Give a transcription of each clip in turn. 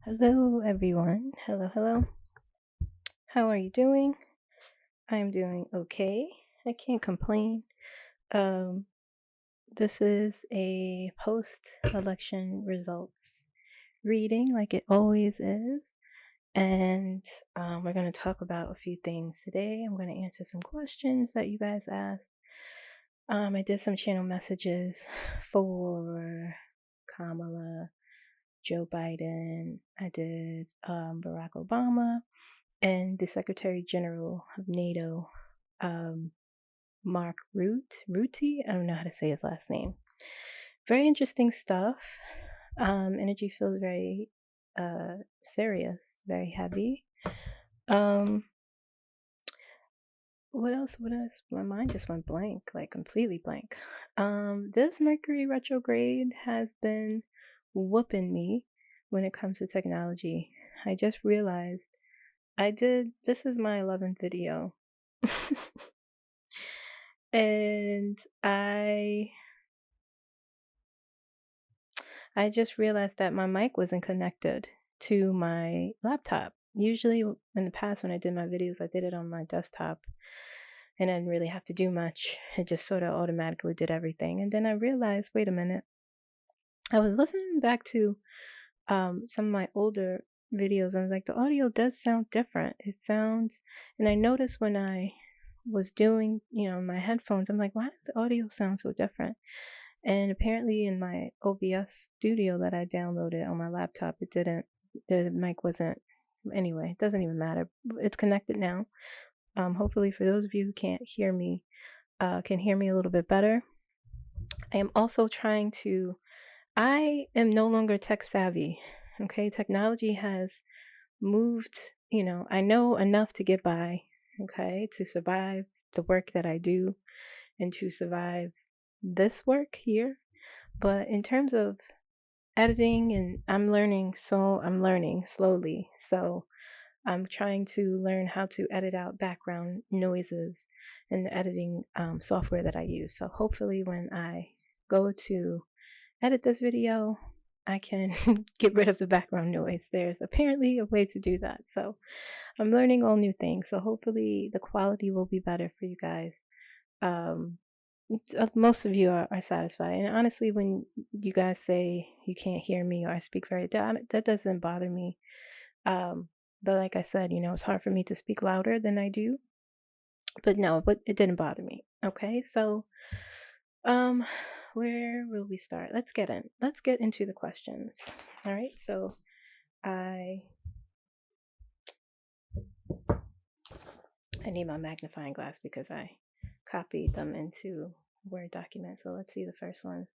Hello, everyone. Hello, hello. How are you doing? I'm doing okay. I can't complain. Um, this is a post-election results reading, like it always is, and we're going to talk about a few things today. I'm going to answer some questions that you guys asked. I did some channel messages for Kamala, Joe Biden. I did Barack Obama. And the Secretary General of NATO, Mark Rutte, I don't know how to say his last name. Very interesting stuff. Energy feels very serious, very heavy. What else? What else? My mind just went blank, like completely blank. This Mercury retrograde has been whooping me when it comes to technology. I just realized this is my 11th video. And I just realized that my mic wasn't connected to my laptop. Usually in the past when I did my videos, I did it on my desktop and I didn't really have to do much. It just sort of automatically did everything. And then I realized, wait a minute. I was listening back to some of my older videos. I was like, the audio does sound different. It sounds, and I noticed when I was doing, my headphones, I'm like, why does the audio sound so different? And apparently in my OBS studio that I downloaded on my laptop, the mic wasn't, anyway, it doesn't even matter. It's connected now. Hopefully for those of you who can't hear me, can hear me a little bit better. I am also I am no longer tech savvy. Okay. Technology has moved, I know enough to get by, okay, to survive the work that I do and to survive this work here. But in terms of editing, and I'm learning slowly. So I'm trying to learn how to edit out background noises in the editing software that I use. So hopefully when I go to edit this video, I can get rid of the background noise. There's apparently a way to do that. So I'm learning all new things. So hopefully the quality will be better for you guys. Most of you are satisfied. And honestly, when you guys say you can't hear me or I speak very that doesn't bother me. But like I said, it's hard for me to speak louder than I do. But no, it didn't bother me. Okay, so where will we start? Let's get into the questions. All right, so I need my magnifying glass because I copied them into Word document. So let's see the first one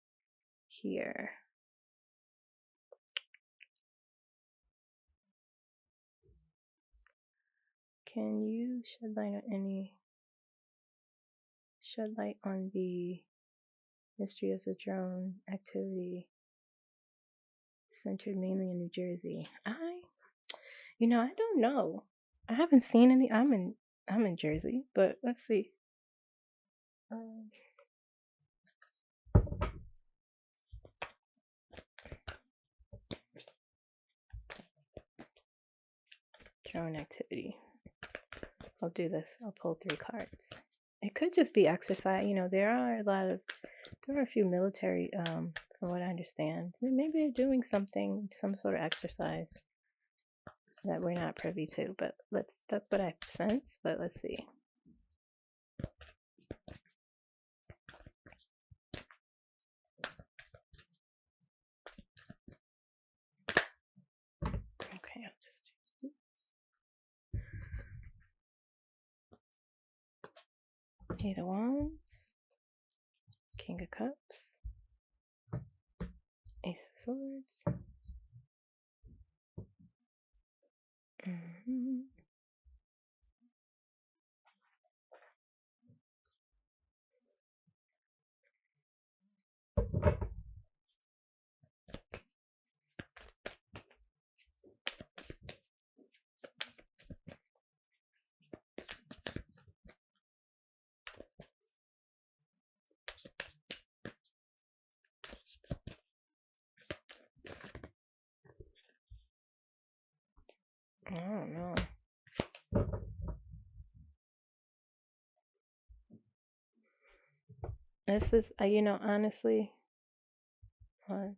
here. Can you shed light on the mystery of the drone activity centered mainly in New Jersey? I don't know. I haven't seen any. I'm in Jersey, but let's see. Drone activity. I'll do this. I'll pull 3 cards. It could just be exercise. There are a few military, from what I understand. Maybe they're doing some sort of exercise that we're not privy to. But that's what I sense. But let's see. Okay, I'll just use this. Eight of Wands, King of Cups, Ace of Swords. I don't know. This is, honestly, what?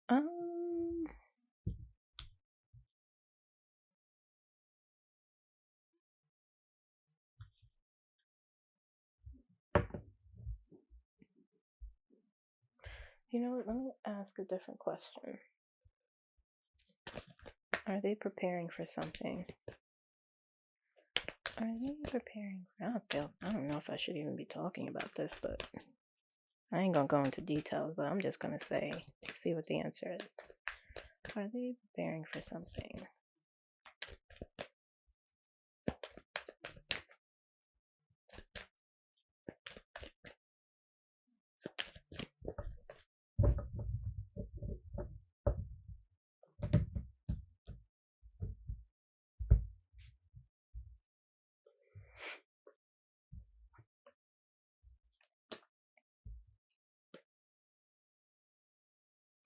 Um, let me ask a different question. Are they preparing for something? Are they preparing? I don't know if I should even be talking about this, but I ain't gonna go into details, but I'm just gonna see what the answer is. Are they preparing for something?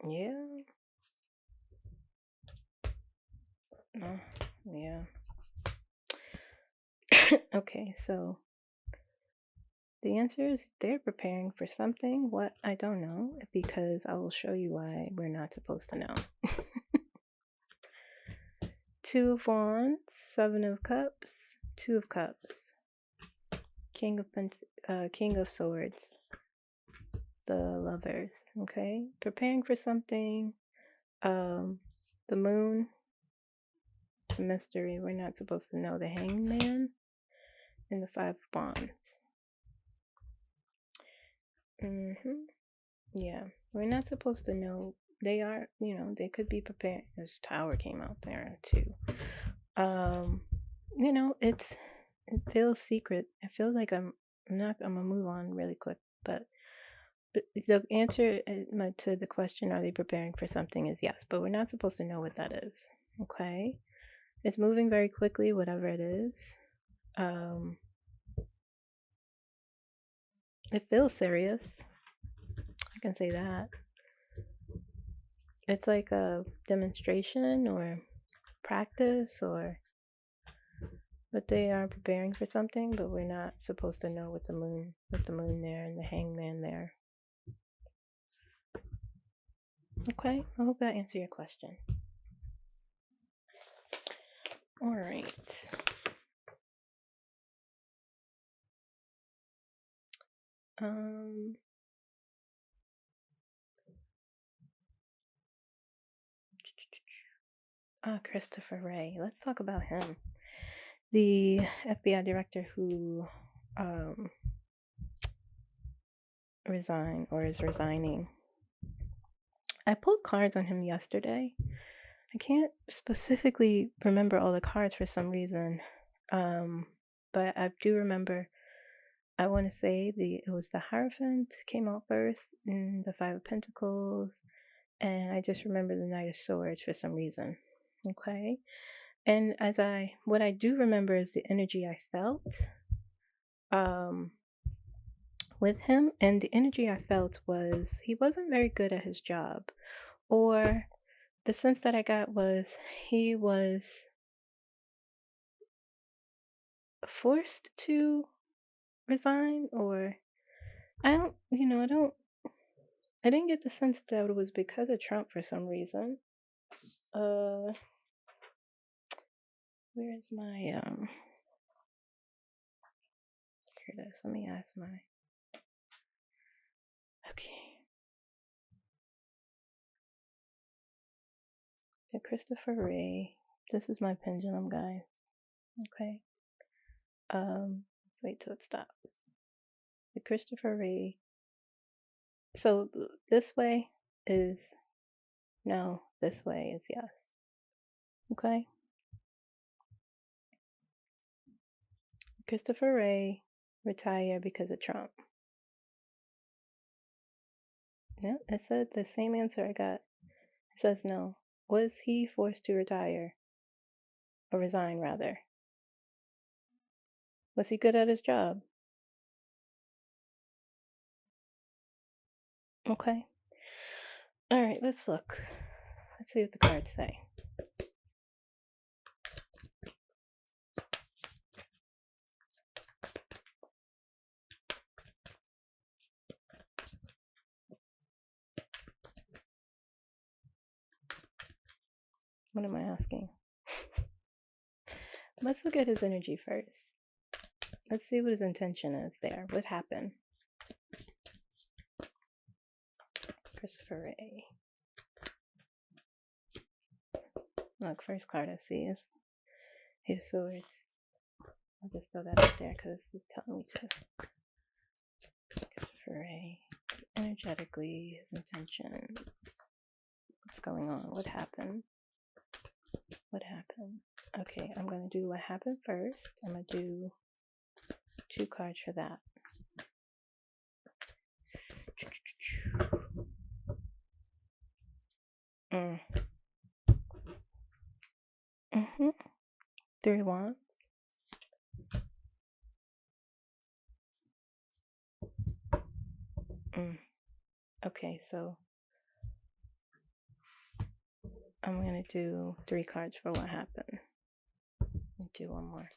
Yeah. Yeah. Okay, so the answer is they're preparing for something. What? I don't know, because I will show you why we're not supposed to know. Two of Wands, Seven of Cups, Two of Cups, King of Swords, the Lovers. Okay, preparing for something. The Moon. It's a mystery. We're not supposed to know. The Hangman and the Five of Wands. Yeah, we're not supposed to know. They are, they could be prepared. This tower came out there too. It feels secret. It feels like I'm gonna move on really quick, but the answer to the question, are they preparing for something, is yes, but we're not supposed to know what that is. Okay, it's moving very quickly, whatever it is. It feels serious. I can say that. It's like a demonstration or practice, but they are preparing for something, but we're not supposed to know with the moon there and the Hangman there. Okay, I hope that answered your question. All right. Christopher Wray. Let's talk about him. The FBI director who resigned or is resigning. I pulled cards on him yesterday. I can't specifically remember all the cards for some reason, but I do remember. I want to say it was the Hierophant came out first, and the Five of Pentacles, and I just remember the Knight of Swords for some reason. Okay, and what I do remember is the energy I felt with him, and the energy I felt was he wasn't very good at his job, or the sense that I got was he was forced to resign, or I didn't get the sense that it was because of Trump for some reason. Where's my here it is. Let me ask my the Christopher Wray. This is my pendulum, guys. Okay. Let's wait till it stops. The Christopher Wray. So this way is no, this way is yes. Okay. Christopher Wray retired because of Trump. Yeah, it said the same answer I got. It says no. Was he forced to retire? Or resign, rather? Was he good at his job? Okay. All right, let's look. Let's see what the cards say. What am I asking? Let's look at his energy first. Let's see what his intention is there. What happened? Christopher A. Look, first card I see is Eight of Swords. I'll just throw that out there because it's telling me to. Christopher A. Energetically, his intentions. What's going on? What happened? What happened? Okay, I'm going to do what happened first. I'm going to do 2 cards for that. Mm-hmm. 3 wands. Okay, so I'm going to do 3 cards for what happened. And do one more.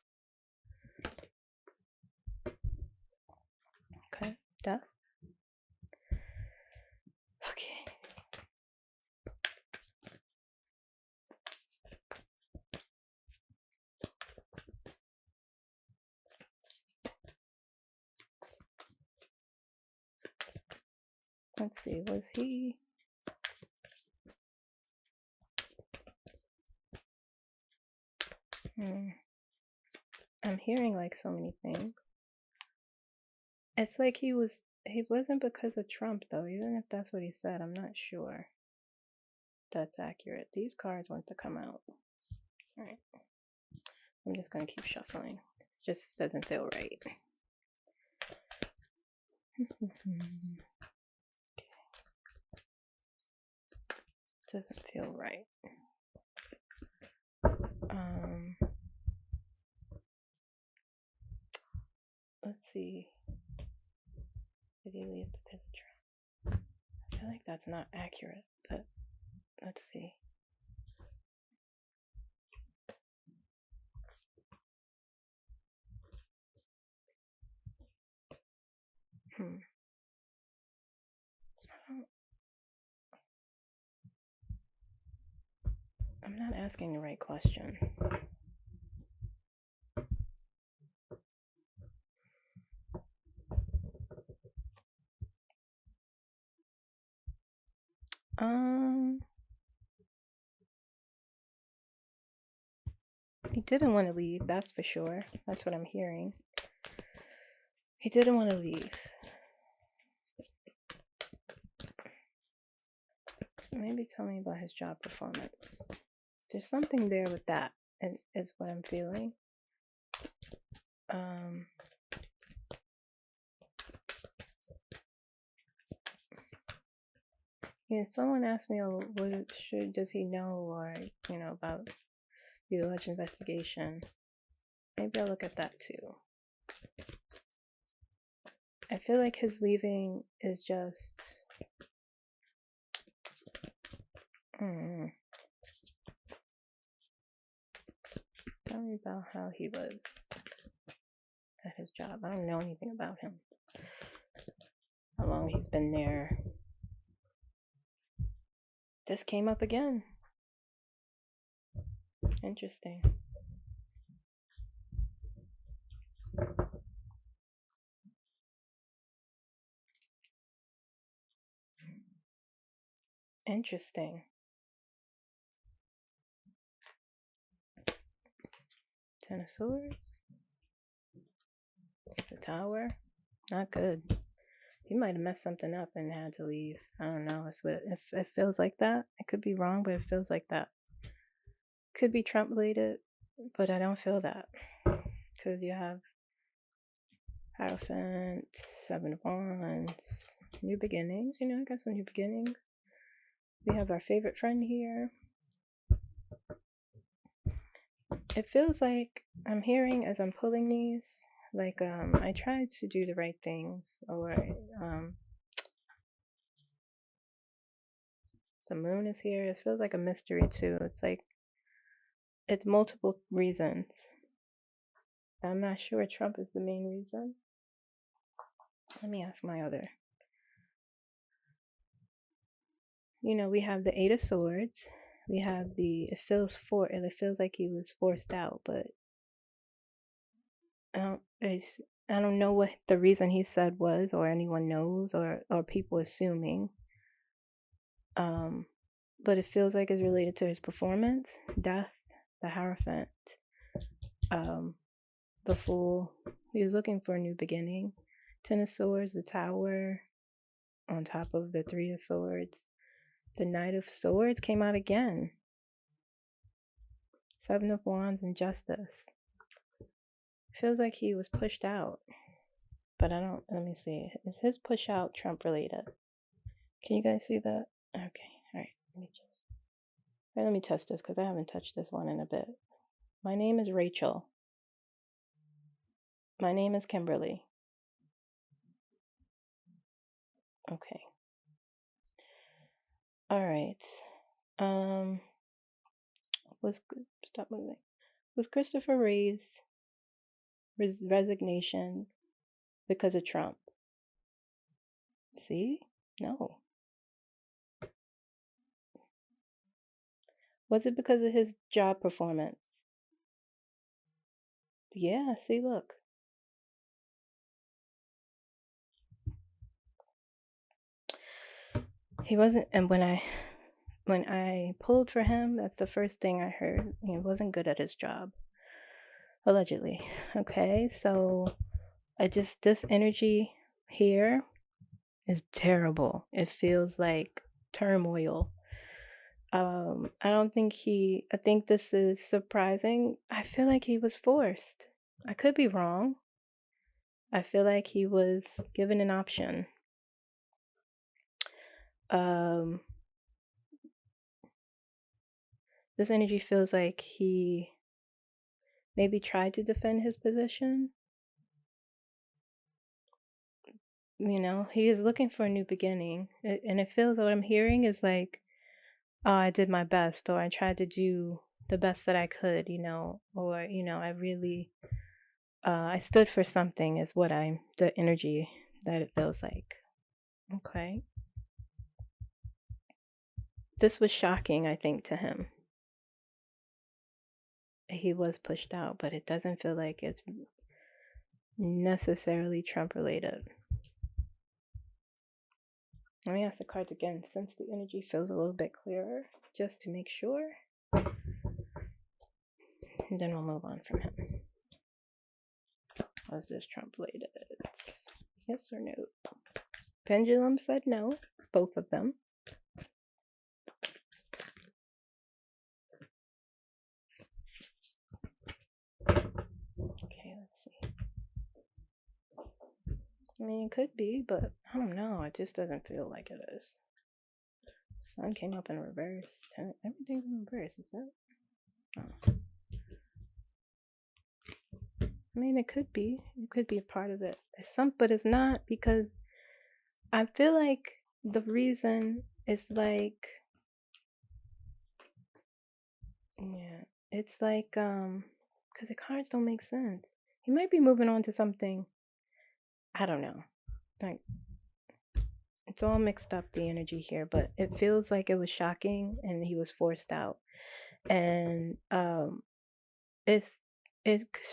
Okay, done. Okay. Let's see, was he... I'm hearing like so many things. It's like he wasn't because of Trump though, even if that's what he said, I'm not sure that's accurate. These cards want to come out. Alright. I'm just gonna keep shuffling. It just doesn't feel right. Doesn't feel right. Let's see. Did he leave because of Trump? I feel like that's not accurate, but let's see. I'm not asking the right question. He didn't want to leave, that's for sure. That's what I'm hearing. He didn't want to leave. Maybe tell me about his job performance. There's something there with that, and is what I'm feeling. Yeah, someone asked me, oh, does he know, or about the alleged investigation? Maybe I'll look at that too. I feel like his leaving is just tell me about how he was at his job. I don't know anything about him. How long he's been there. This came up again. Interesting. Interesting. 10 of Swords. The Tower. Not good. He might have messed something up and had to leave. I don't know. It feels like that. I could be wrong, but it feels like that. Could be Trump related, but I don't feel that. Because you have Hierophant, 7 of Wands, new beginnings. I got some new beginnings. We have our favorite friend here. It feels like I'm hearing as I'm pulling these, like I tried to do the right things, or The moon is here. It feels like a mystery too. It's like it's multiple reasons. I'm not sure Trump is the main reason. Let me ask my other. We have the Eight of Swords. We have it feels like he was forced out, but I don't know what the reason he said was, or anyone knows, or people assuming. But it feels like it's related to his performance, death, the Hierophant, the Fool. He was looking for a new beginning. Ten of Swords, the Tower, on top of the Three of Swords. The Knight of Swords came out again. Seven of Wands and Justice. Feels like he was pushed out. But let me see. Is his push out Trump related? Can you guys see that? Okay, alright. Let me test this because I haven't touched this one in a bit. My name is Rachel. My name is Kimberly. Okay. Alright. Stop moving. Was Christopher Wray's resignation because of Trump? See? No. Was it because of his job performance? Yeah, see, look. He wasn't, and when I pulled for him, that's the first thing I heard. He wasn't good at his job. Allegedly. Okay, so this energy here is terrible. It feels like turmoil. I think this is surprising. I feel like he was forced. I could be wrong. I feel like he was given an option. This energy feels like he maybe tried to defend his position. He is looking for a new beginning. And it feels what I'm hearing is like, oh, I did my best, or I tried to do the best that I could, or, I really, I stood for something is the energy that it feels like. Okay. This was shocking, I think, to him. He was pushed out, but it doesn't feel like it's necessarily Trump related. Let me ask the cards again, since the energy feels a little bit clearer, just to make sure. And then we'll move on from him. Was this Trump related? Yes or no? Pendulum said no, both of them. Okay, let's see. I mean, it could be, but I don't know. It just doesn't feel like it is. Sun came up in reverse. Everything's in reverse, is that? Oh. I mean, it could be. It could be a part of it. But it's not, because I feel like the reason is like, yeah, it's like, because the cards don't make sense. He might be moving on to something. I don't know. Like, it's all mixed up, the energy here, but it feels like it was shocking and he was forced out. And it's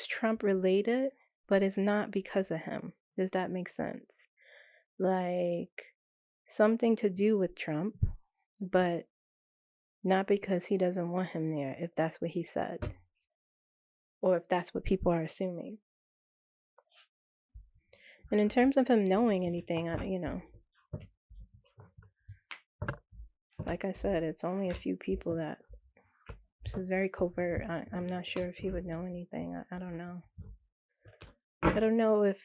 Trump related, but it's not because of him. Does that make sense? Like, something to do with Trump, but not because he doesn't want him there, if that's what he said, or if that's what people are assuming. And in terms of him knowing anything, like I said, it's only a few people that. This is very covert. I'm not sure if he would know anything. I don't know. I don't know if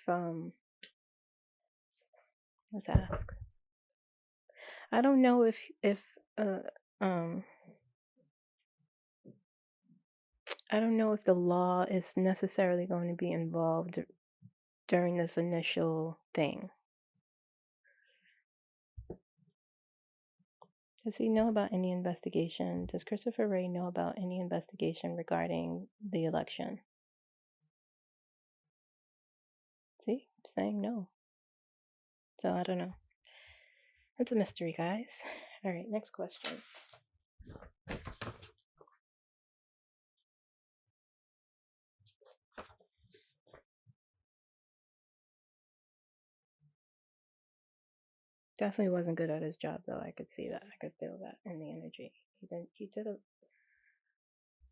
let's ask. I don't know if I don't know if the law is necessarily going to be involved during this initial thing. Does he know about any investigation? Does Christopher Wray know about any investigation regarding the election? See, I'm saying no. So I don't know. It's a mystery, guys. All right, next question. Definitely wasn't good at his job, though. I could see that. I could feel that in the energy. He did a.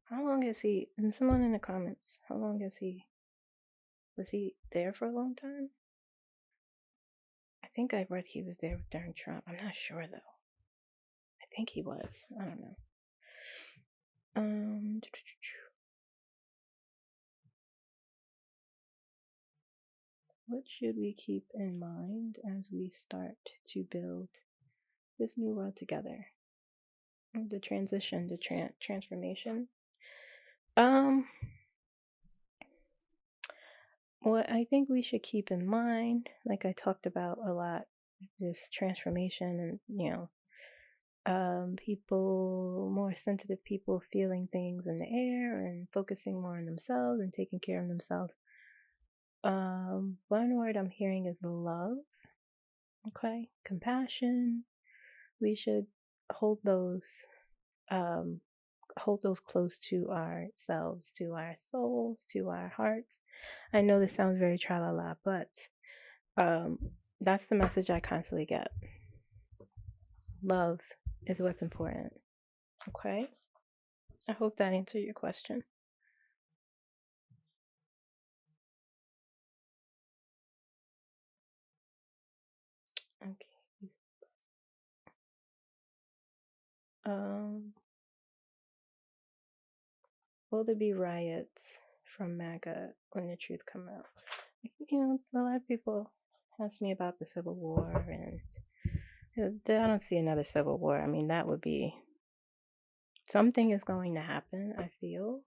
How long is he? And someone in the comments. How long is he? Was he there for a long time? I think I read he was there during Trump. I'm not sure though. I think he was. I don't know. What should we keep in mind as we start to build this new world together? The transition, the transformation. What I think we should keep in mind, like I talked about a lot, this transformation and, people, more sensitive people feeling things in the air and focusing more on themselves and taking care of themselves. One word I'm hearing is love. Okay, compassion. We should hold those close to ourselves, to our souls, to our hearts. I know this sounds very tra-la-la, but that's the message I constantly get. Love is what's important. Okay? I hope that answered your question. Okay. Will there be riots from MAGA when the truth comes out? A lot of people ask me about the Civil War, and I don't see another Civil War. I mean, that would be something is going to happen. I feel.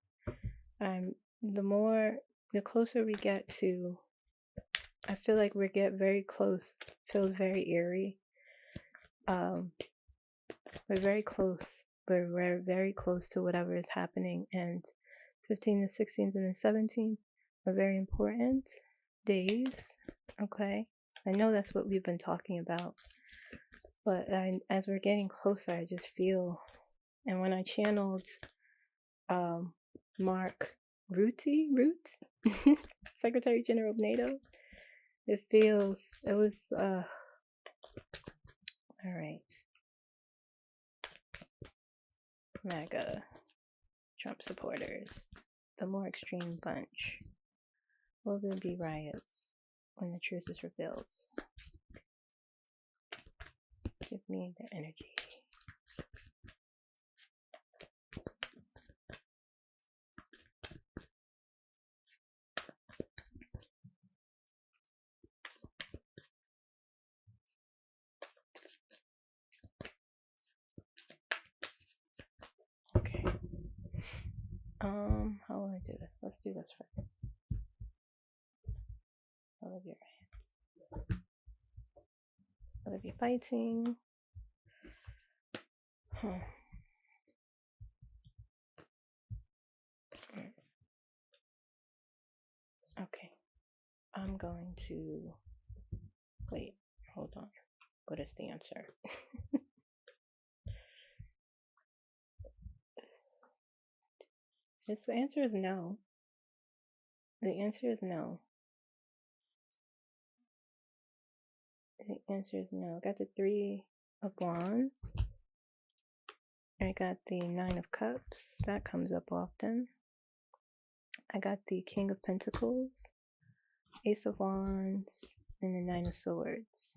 The closer we get to, I feel like we get very close. Feels very eerie. We're very close. We're very close to whatever is happening, and 15th, the 16th, and the 17th are very important days. Okay, I know that's what we've been talking about, but as we're getting closer, I just feel, and when I channeled Mark Rutte, Secretary General of NATO, it was all right. MAGA, Trump supporters, the more extreme bunch. Will there be riots when the truth is revealed? Give me the energy. Okay. How will I do this? Let's do this first. Will there be riots? Will there be fighting? Okay. I'm going to wait. Hold on. What is the answer? The answer is no. The answer is no. The answer is no. I got the 3 of Wands. I got the 9 of Cups. That comes up often. I got the King of Pentacles, Ace of Wands, and the 9 of Swords.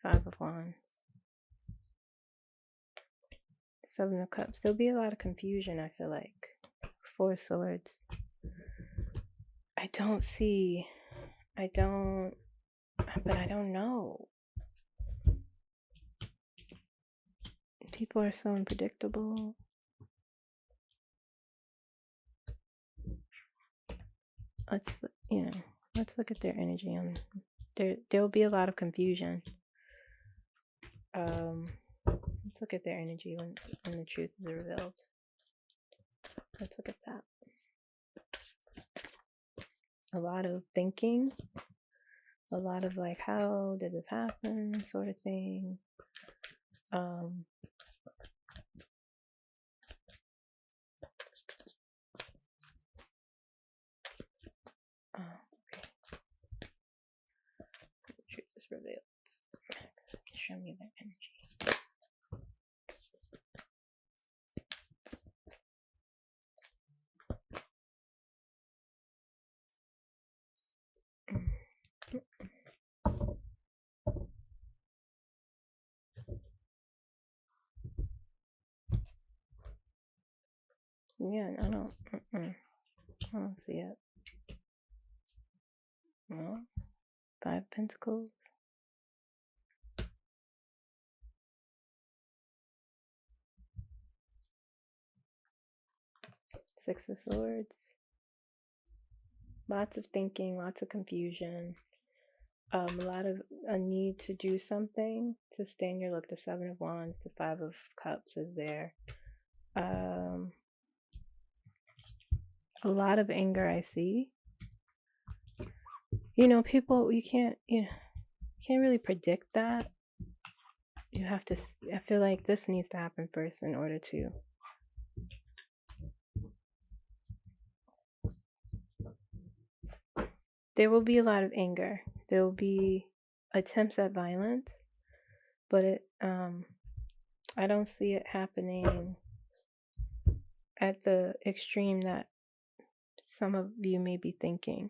5 of Wands. 7 of Cups. There'll be a lot of confusion, I feel like. 4 of Swords. But I don't know. People are so unpredictable. Let's look at their energy on There will be a lot of confusion. Let's look at their energy when the truth is revealed. Let's look at that. A lot of thinking, a lot of like, how did this happen, sort of thing. Okay. The truth is revealed. Show me that energy. Yeah, I don't see it. No. 5 Pentacles. Six of Swords. Lots of thinking, lots of confusion. A lot of a need to do something to stay in your look. The 7 of Wands, the 5 of Cups is there. A lot of anger I see. You know, people, you can't really predict that. You have to, I feel like this needs to happen first in order to. There will be a lot of anger. There will be attempts at violence, but I don't see it happening at the extreme that some of you may be thinking.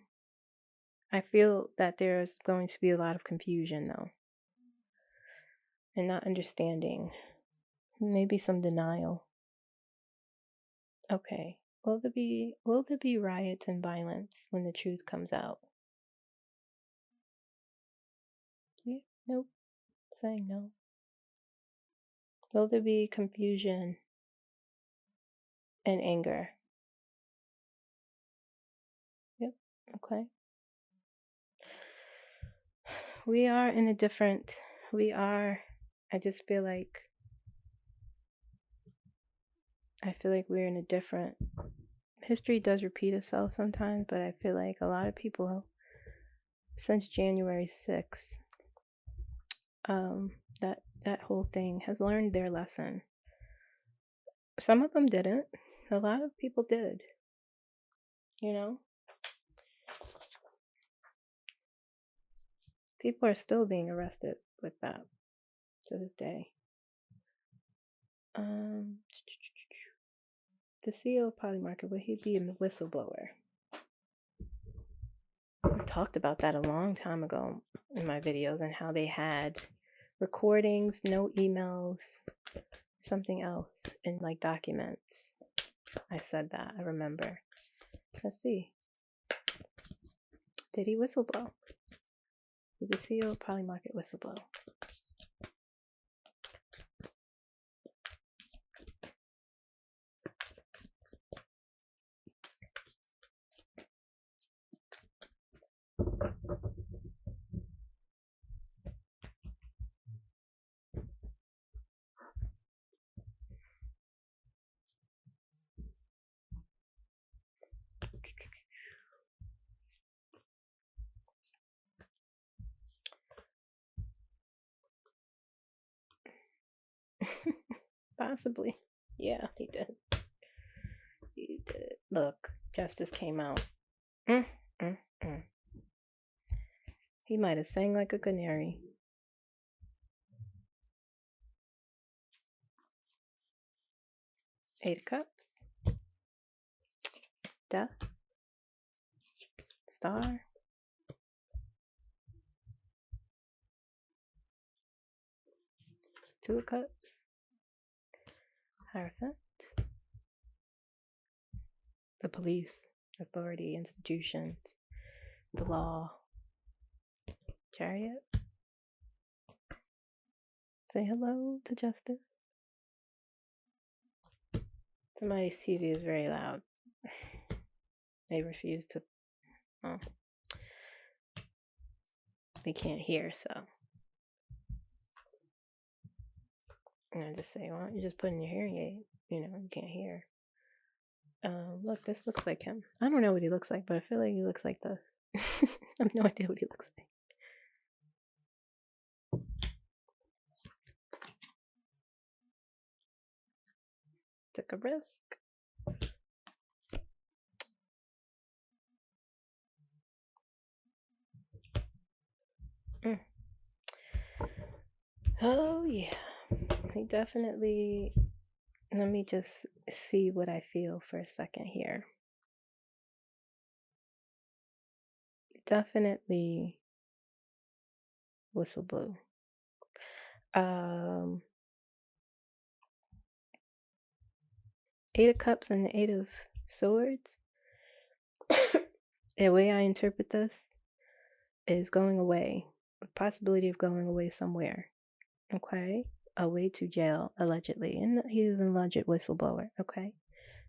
I feel that there's going to be a lot of confusion though, and not understanding, maybe some denial. Okay, will there be riots and violence when the truth comes out? Yeah, nope, saying no. Will there be confusion and anger? Yep, okay. We are in a different, I just feel like, we're in a different, history does repeat itself sometimes, but I feel like a lot of people since January 6th, that whole thing has learned their lesson. Some of them didn't. A lot of people did. You know? People are still being arrested with that to this day. The CEO of Poly Market, would he be a whistleblower? I talked about that a long time ago in my videos and how they had recordings, no emails, something else in like documents. I said that, I remember. Let's see. Did he whistleblow? Did the CEO of Poly Market whistleblow? Possibly. Yeah, he did. He did. Look, justice came out. He might have sang like a canary. Eight of Cups. Death. Star. Two of Cups. Hierophant. The police, authority, institutions, the law. Chariot. Say hello to justice. Somebody's TV is very loud. They refuse to. Oh. they can't hear, so and I just say, why don't you just put in your hearing aid? You can't hear. Look, this looks like him. I don't know what he looks like, but I feel like he looks like this. I have no idea what he looks like. Took a risk. Mm. Oh yeah, he definitely. Let me just see what I feel for a second here. Definitely whistle blew. Eight of Cups and the Eight of Swords. The way I interpret this is going away, the possibility of going away somewhere. Okay, away to jail allegedly, and he's an alleged whistleblower. Okay,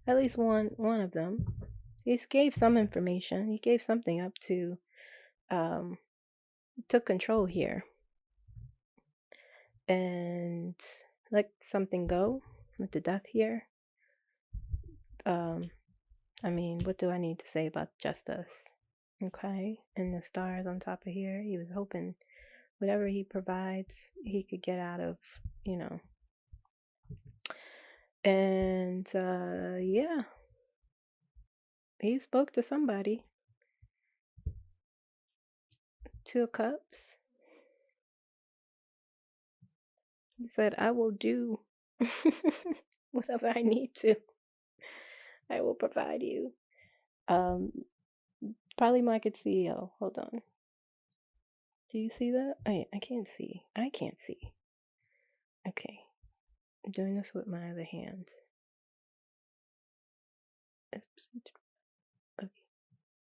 at least one of them. He gave some information. He gave something up to took control here and let something go with the death here. I mean, what do I need to say about justice? Okay, and the stars on top of here. He was hoping whatever he provides, he could get out of, And yeah, he spoke to somebody. Two of Cups. He said, I will do whatever I need to. I will provide you. Probably market CEO. Hold on. Do you see that? I can't see. I can't see. Okay. I'm doing this with my other hand. Okay.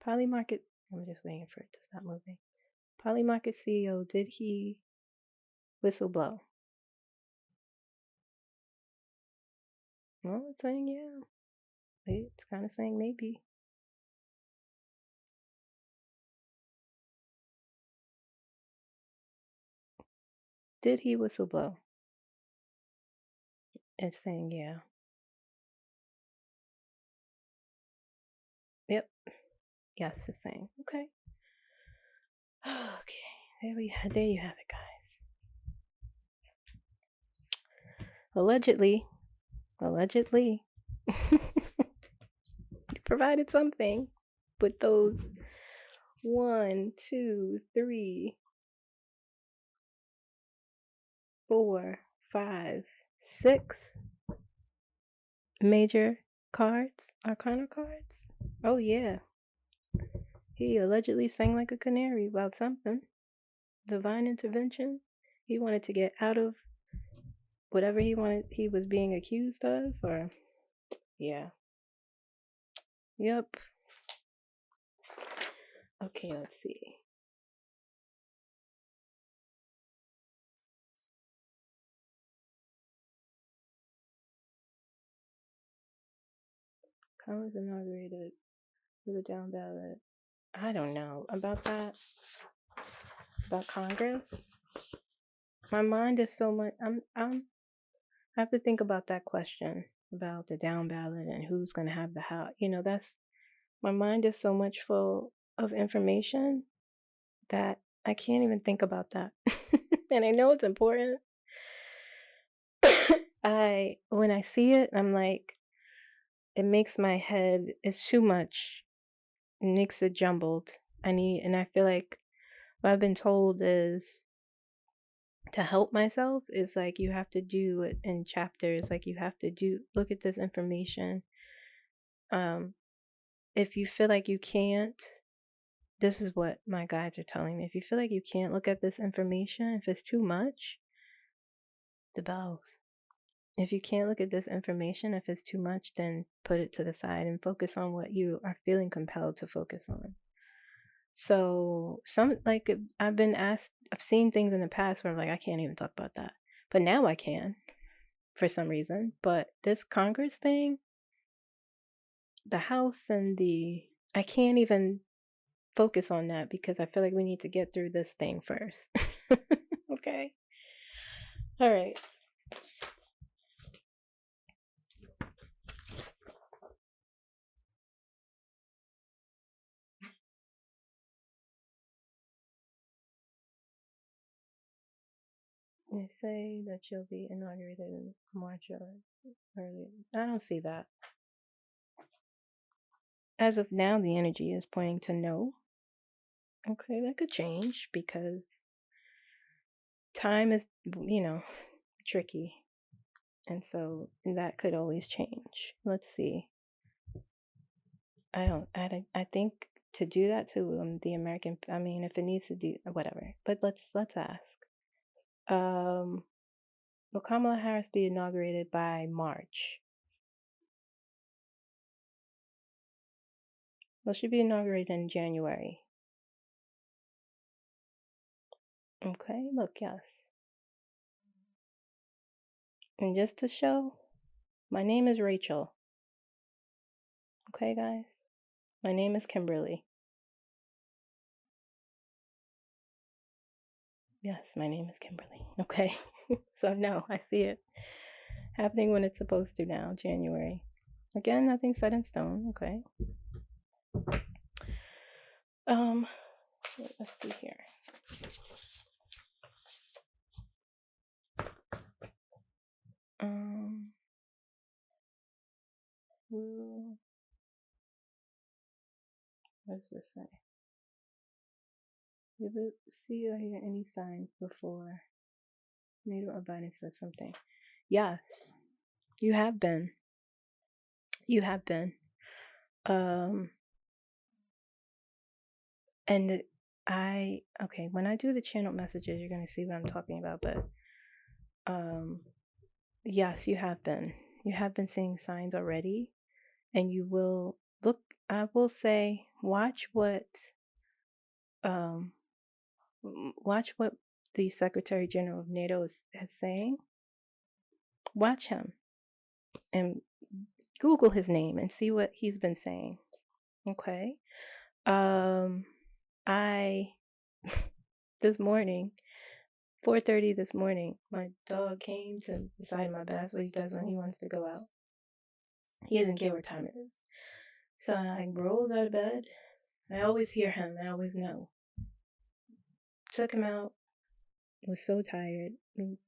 Polymarket. I'm just waiting for it to stop moving. Polymarket CEO. Did he whistleblow? Well, it's saying yeah. It's kind of saying maybe. Did he whistleblow? It's saying yeah. Yep. Yes, it's saying. Okay. Okay. There you have it, guys. Allegedly, he provided something with those 1, 2, 3, 4, 5, 6 major cards, arcana cards. Oh yeah. He allegedly sang like a canary about something. Divine intervention. He wanted to get out of whatever he was being accused of, or yeah. Yep. Okay, let's see. Congress inaugurated with a down ballot. I don't know about that. About Congress. My mind is so much. I have to think about that question about the down ballot and who's going to have the house. That's my mind is so much full of information that I can't even think about that. And I know it's important. When I see it, I'm like, it makes my head. It's too much. It makes it jumbled. And I feel like what I've been told is to help myself is like you have to do it in chapters. Like you have to look at this information. If you feel like you can't, this is what my guides are telling me. If you feel like you can't look at this information, if it's too much, the bells. If you can't look at this information, if it's too much, then put it to the side and focus on what you are feeling compelled to focus on. So I've been asked, I've seen things in the past where I'm like, I can't even talk about that. But now I can for some reason. But this Congress thing, the House and I can't even focus on that because I feel like we need to get through this thing first. Okay. All right. They say that you'll be inaugurated in March or early. I don't see that. As of now, the energy is pointing to no. Okay, that could change because time is, tricky. And so that could always change. Let's see. I think to do that to the American, I mean, if it needs to do whatever, but let's ask. Will Kamala Harris be inaugurated by March? Will she be inaugurated in January? Okay, look, yes. And just to show, my name is Rachel. Okay, guys? My name is Kimberly. Yes, my name is Kimberly. Okay. So no, I see it happening when it's supposed to now, January. Again, nothing set in stone. Okay. Let's see here. What does this say? Did you see or hear any signs before NATO or Biden said something? Yes, you have been. You have been. And okay, when I do the channel messages, you're gonna see what I'm talking about, but yes, you have been. You have been seeing signs already, and you will look. I will say, watch what the Secretary General of NATO is saying. Watch him and Google his name and see what he's been saying. Okay. I this morning, 4:30 this morning, my dog came to the side of my bed. That's what he does when he wants to go out. He doesn't care what time it is. So I rolled out of bed. I always hear him. I always know. Took him out. Was so tired.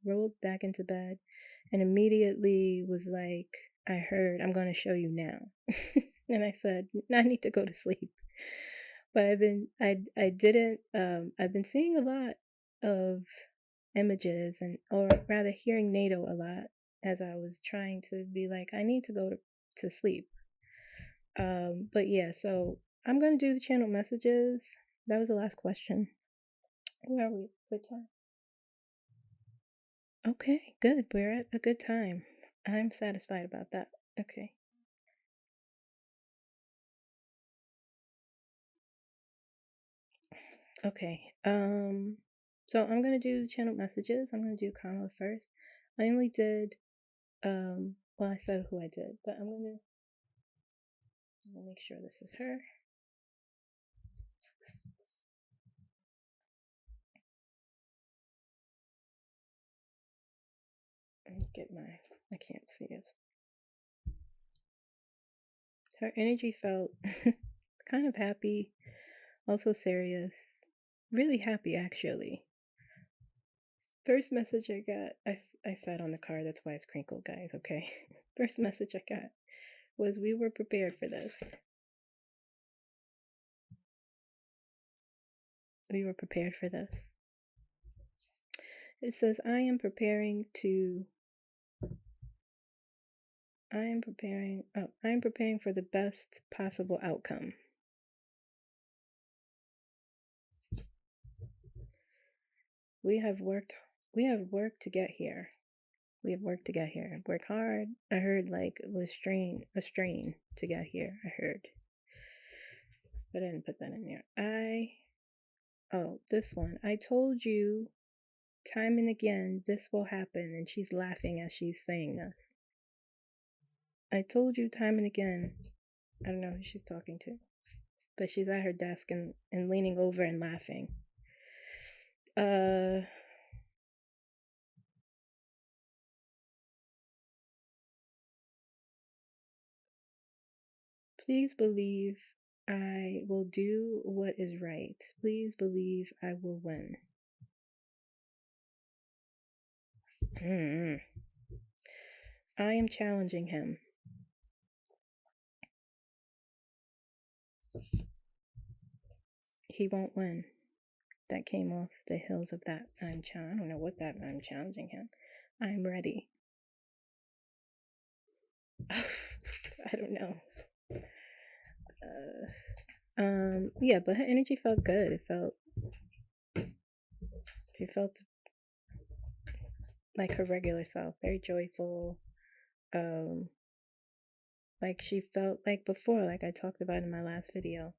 Rolled back into bed, and immediately was like, I heard, I'm going to show you now. And I said, I need to go to sleep. But I've been seeing a lot of images or rather hearing NATO a lot as I was trying to be like, I need to go to sleep. But yeah, so I'm going to do the channel messages. That was the last question. Where are we? What time? Okay, good. We're at a good time. I'm satisfied about that. Okay. Okay. So I'm gonna do channel messages. I'm gonna do Kamala first. I only did well, I said who I did, but I'm gonna make sure this is her. I can't see it. Her energy felt kind of happy, also serious, really happy actually. First message I got, I sat on the car, that's why it's crinkled, guys, okay? First message I got was, we were prepared for this. We were prepared for this. It says, I am preparing for the best possible outcome. We have worked to get here. We have worked to get here. Work hard. I heard like it was a strain to get here. I heard. But I didn't put that in there. This one. I told you time and again this will happen, and she's laughing as she's saying this. I told you time and again. I don't know who she's talking to. but she's at her desk and leaning over and laughing. Please believe I will do what is right. Please believe I will win. I am challenging him. He won't win. That came off the heels of that. I don't know what that I'm challenging him. I'm ready. I don't know. Yeah, but her energy felt good. She felt like her regular self, very joyful. Like she felt like before, like I talked about in my last video.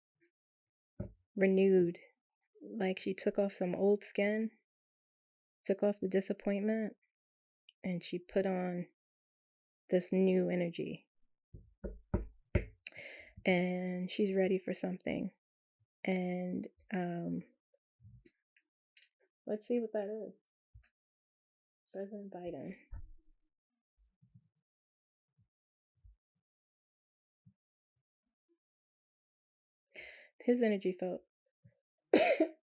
Renewed. Like she took off some old skin, took off the disappointment, and she put on this new energy. And she's ready for something. And let's see what that is. President Biden. His energy felt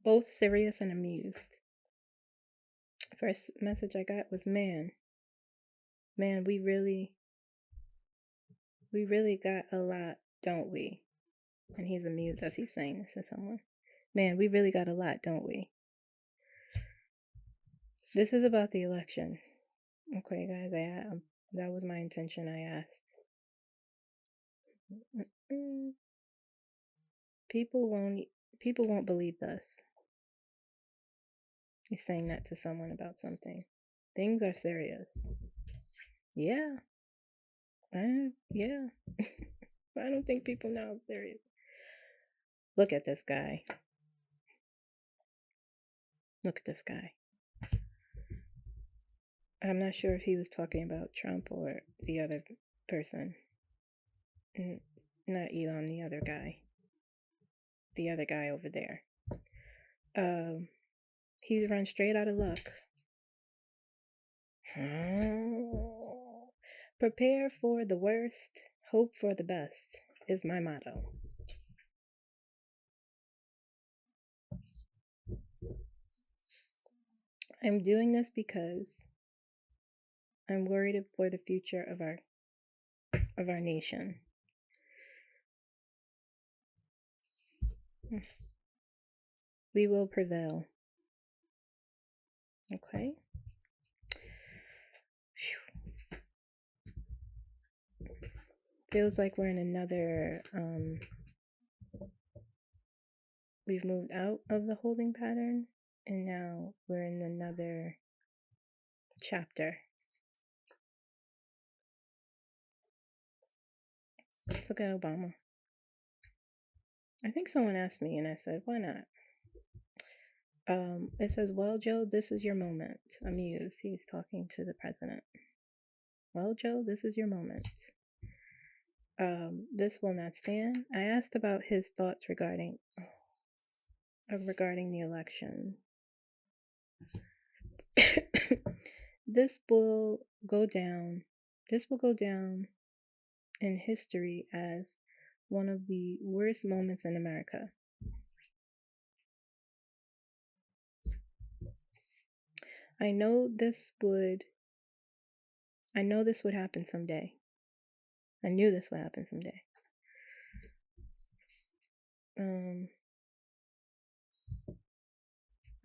both serious and amused. First message I got was, man, we really got a lot, don't we? And he's amused as he's saying this to someone. Man, we really got a lot, don't we? This is about the election. Okay, guys, that was my intention. I asked. People won't believe this. He's saying that to someone about something. Things are serious. Yeah. Yeah. I don't think people know it's serious. Look at this guy. Look at this guy. I'm not sure if he was talking about Trump or the other person. Not Elon, the other guy. The other guy over there. He's run straight out of luck. Prepare for the worst, hope for the best is my motto. I'm doing this because I'm worried for the future of our nation. We will prevail. Okay. Feels like we're in another, we've moved out of the holding pattern, and now we're in another chapter. Let's look at Obama. I think someone asked me, and I said, why not? It says, well, Joe, this is your moment. Amused. He's talking to the president. Well, Joe, this is your moment. This will not stand. I asked about his thoughts regarding the election. This will go down in history as one of the worst moments in America. I know this would happen someday. I knew this would happen someday.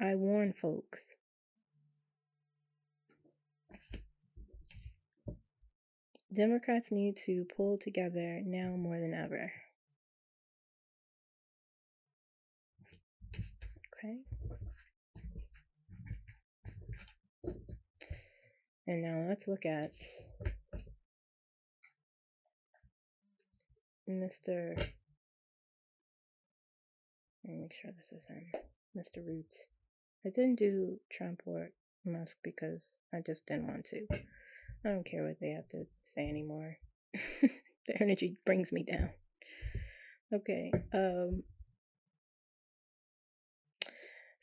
I warn folks. Democrats need to pull together now more than ever. Okay. And now let's look at Mr. Let me make sure this is him. Mr. Roots. I didn't do Trump or Musk because I just didn't want to. I don't care what they have to say anymore. The energy brings me down. Okay.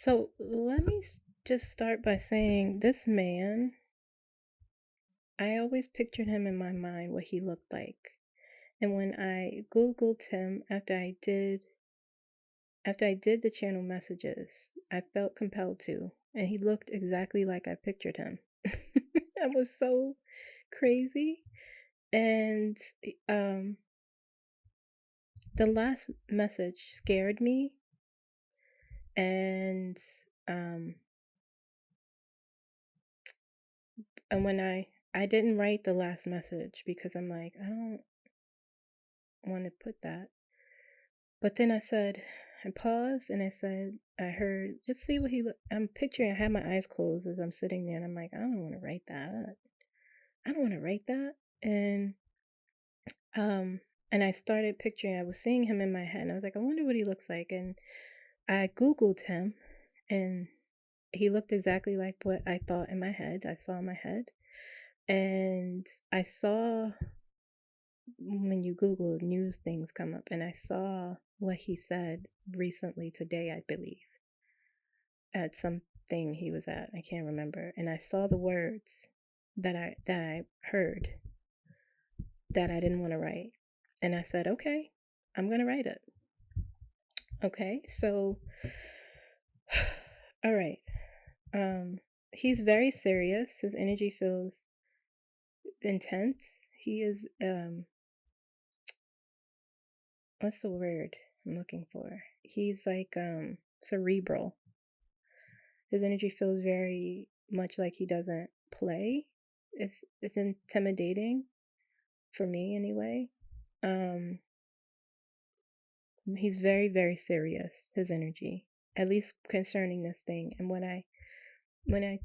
So let me just start by saying this man, I always pictured him in my mind what he looked like. And when I Googled him after I did the channel messages, I felt compelled to, and he looked exactly like I pictured him. That was so crazy. And um, the last message scared me, and um, when I didn't write the last message because I'm like, I don't want to put that. But then I paused and I said, I heard, just see what I'm picturing, I had my eyes closed as I'm sitting there and I'm like, I don't want to write that. I don't want to write that. Um, and I started picturing, I was seeing him in my head and I was like, I wonder what he looks like. And I Googled him and he looked exactly like what I thought in my head. I saw in my head. And I saw, when you Google, news things come up, and I saw what he said recently today, I believe, at something he was at. I can't remember. And I saw the words that I heard that I didn't want to write. And I said, okay, I'm going to write it. Okay, so, all right. He's very serious. His energy feels intense. He is, what's the word I'm looking for? He's like, cerebral. His energy feels very much like he doesn't play. It's intimidating for me anyway. He's very, very serious, his energy, at least concerning this thing. And when I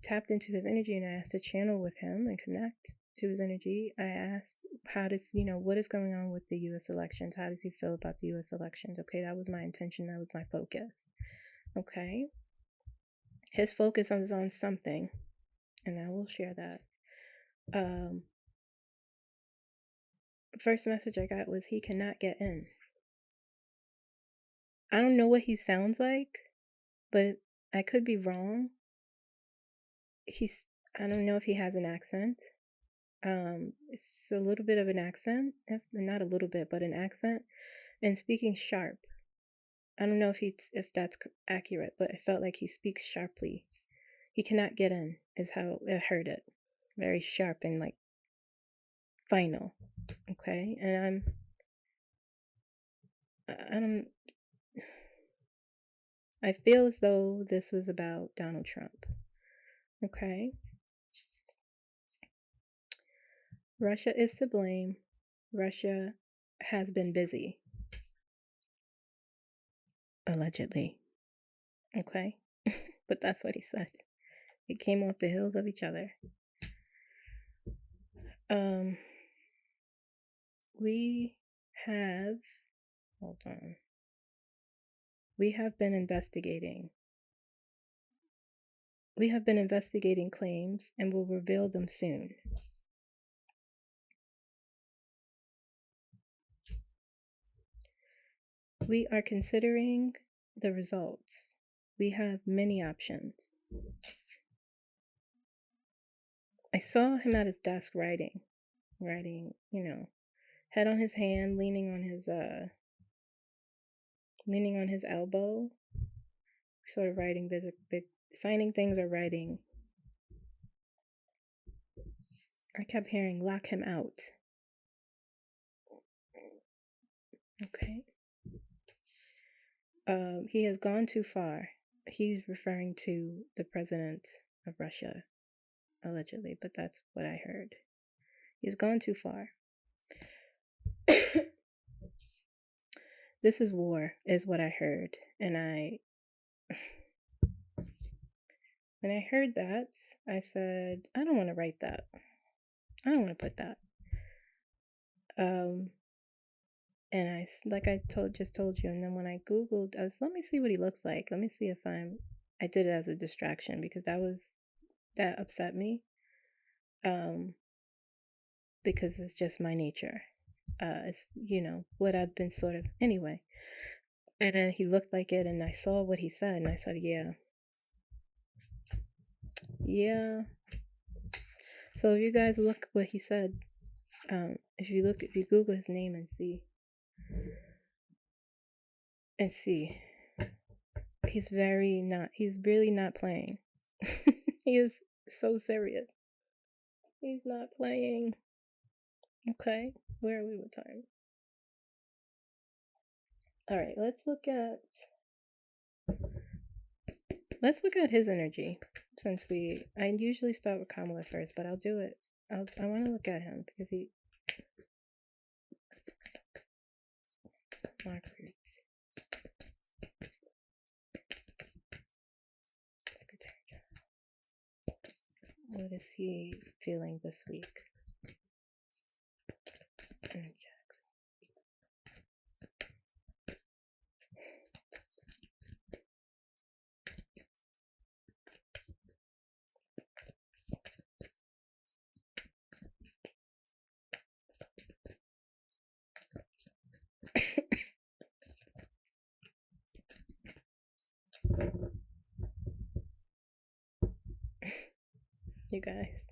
tapped into his energy and I asked to channel with him and connect to his energy, I asked, what is going on with the US elections? How does he feel about the US elections? Okay, that was my intention, that was my focus. Okay. His focus is on something, and I will share that. First message I got was he cannot get in. I don't know what he sounds like, but I could be wrong. I don't know if he has an accent. It's a little bit of an accent, not a little bit, but an accent, and speaking sharp. I don't know if that's accurate, but I felt like he speaks sharply. He cannot get in, is how I heard it. Very sharp and like final. Okay, and I don't. I feel as though this was about Donald Trump. Okay. Russia is to blame. Russia has been busy. Allegedly. Okay. But that's what he said. It came off the heels of each other. We have, hold on. We have been investigating. We have been investigating claims and will reveal them soon. We are considering the results. We have many options. I saw him at his desk writing, head on his hand, leaning on his elbow, sort of writing big, signing things or writing. I kept hearing, lock him out. Okay. He has gone too far. He's referring to the president of Russia, allegedly, but that's what I heard. He's gone too far. This is war, is what I heard. And when I heard that, I said, I don't want to write that. I don't want to put that. And I, like I just told you, and then when I Googled, let me see what he looks like. Let me see if I did it as a distraction because that upset me. Because it's just my nature. It's, what I've been sort of, anyway. And then he looked like it and I saw what he said and I said, yeah. Yeah. So if you guys look what he said, if you Google his name and see, he's really not playing. He is so serious. He's not playing. Okay, where are we with time? All right, let's look at his energy. Since I usually start with Kamala first, but I'll do it. I want to look at him because he. What is he feeling this week? You guys.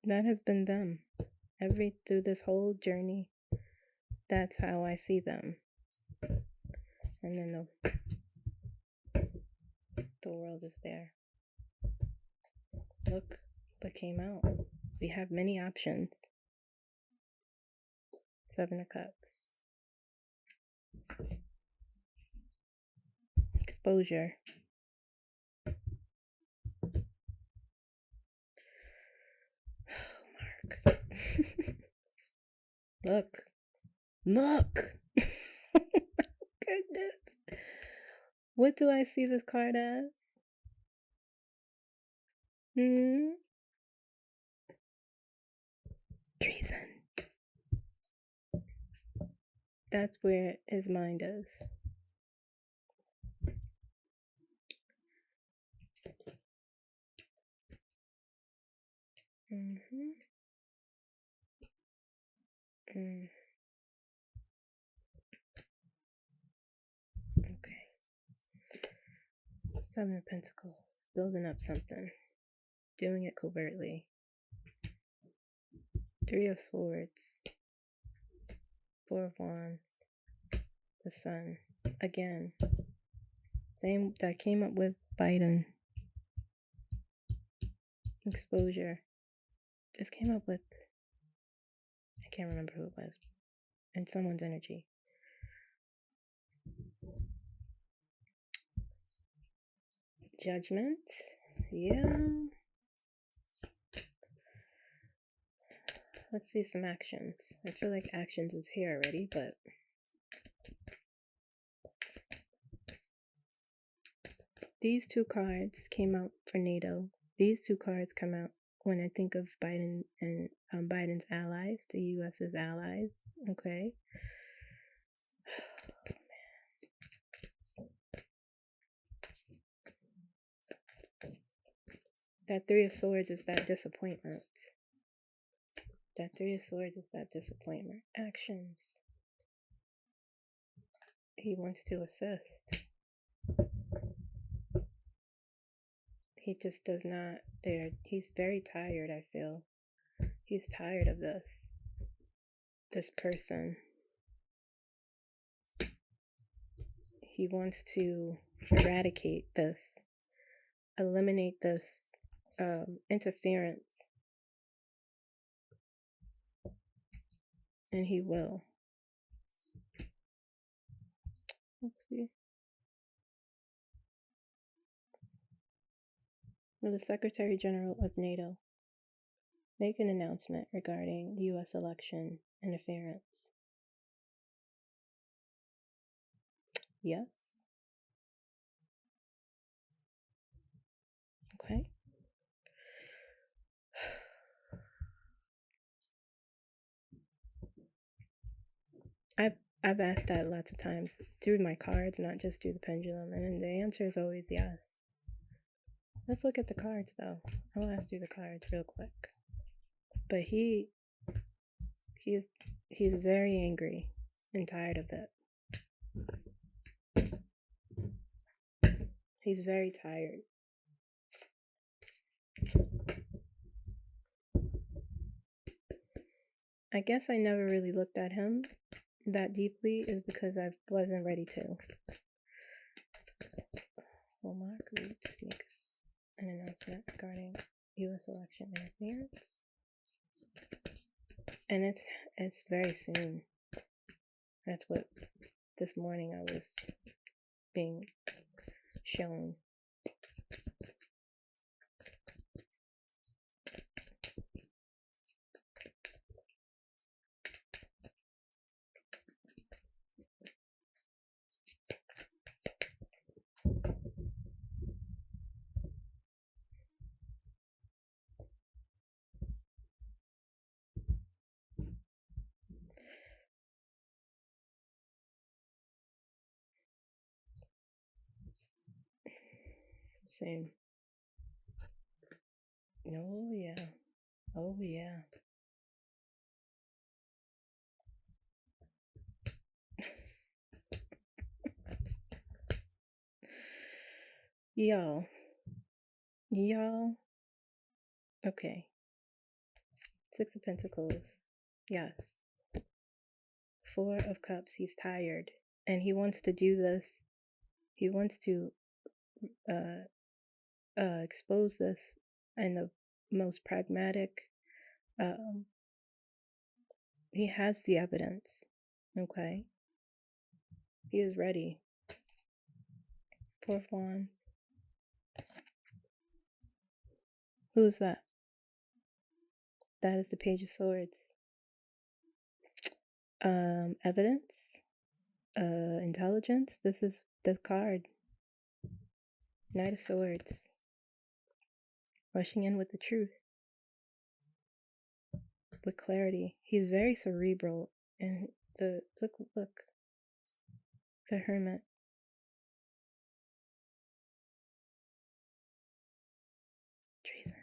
That has been them. Through this whole journey, that's how I see them. And then the world is there. Look what came out. We have many options. 7 of Cups. Exposure. Mark. Look. Goodness. What do I see this card as? Treason. That's where his mind is. Okay. 7 of Pentacles. Building up something. Doing it covertly. 3 of Swords. 4 of Wands. The Sun. Again. Same that came up with Biden. Exposure. Just came up with, I can't remember who it was. And someone's energy. Judgment. Yeah. Let's see some actions. I feel like actions is here already, but these 2 cards came out for NATO. These 2 cards come out when I think of Biden and Biden's allies, the U.S.'s allies. Okay. That 3 of Swords is that disappointment. That 3 of Swords is that disappointment. Actions. He wants to assist. He just does not dare. He's very tired, I feel. He's tired of this person. He wants to eradicate this, eliminate this interference. And he will. Let's see. Will the Secretary General of NATO make an announcement regarding U.S. election interference? Yes. Okay. I've asked that lots of times through my cards, not just through the pendulum, and the answer is always yes. Let's look at the cards though. I'll ask through the cards real quick. But he's very angry and tired of it. He's very tired. I guess I never really looked at him that deeply is because I wasn't ready to. Will Mark Reed makes an announcement regarding U.S. election interference? And it's very soon. That's what this morning I was being shown. Same. Oh yeah. Oh yeah. Y'all. Okay. 6 of Pentacles. Yes. 4 of Cups. He's tired. And he wants to do this. He wants to expose this in the most pragmatic. He has the evidence. Okay. He is ready. 4 of Wands. Who is that? That is the Page of Swords. Evidence. Intelligence. This is the card. Knight of Swords. Rushing in with the truth. With clarity. He's very cerebral. And look. The Hermit. Treason.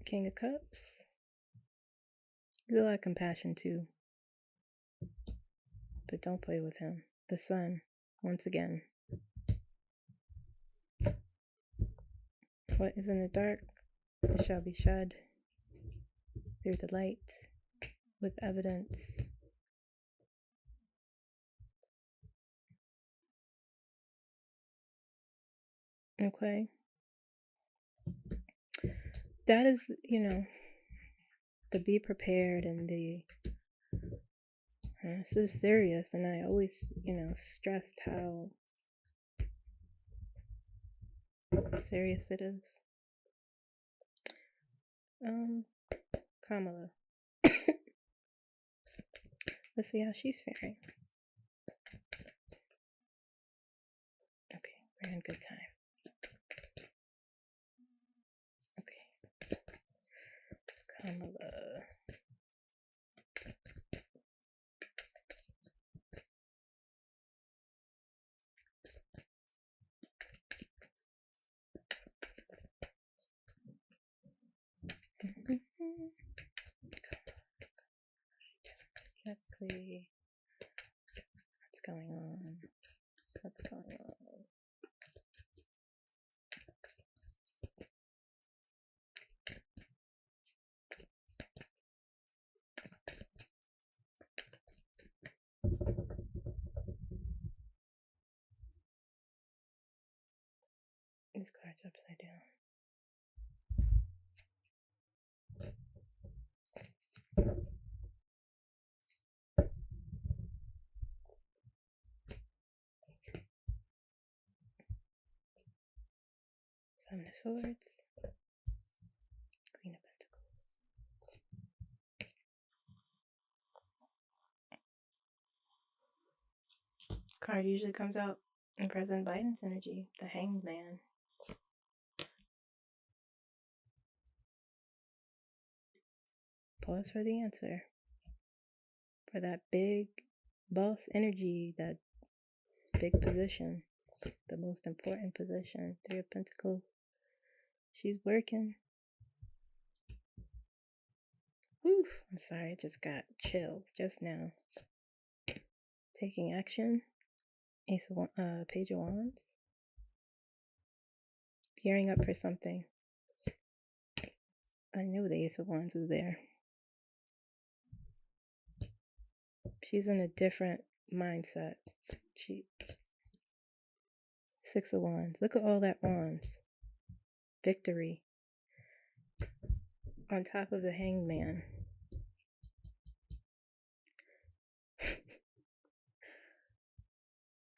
King of Cups. He's a lot of compassion too. But don't play with him. The Sun. Once again. What is in the dark? It shall be shed through the light with evidence. Okay. That is, the be prepared and the this is serious, and I always, stressed how serious it is. Kamala. Let's see how she's faring. Okay, we're in good time. Okay. Kamala. Exactly. What's going on? What's going on? This card's upside down. Seven of Swords. Queen of Pentacles. This card usually comes out in President Biden's energy, the Hanged Man. Pause for the answer. For that big boss energy, that big position, the most important position. 3 of Pentacles. She's working. Whew, I'm sorry, I just got chills just now. Taking action. Page of Wands. Gearing up for something. I knew the Ace of Wands was there. She's in a different mindset. Six of Wands. Look at all that wands. Victory. On top of the Hanged Man.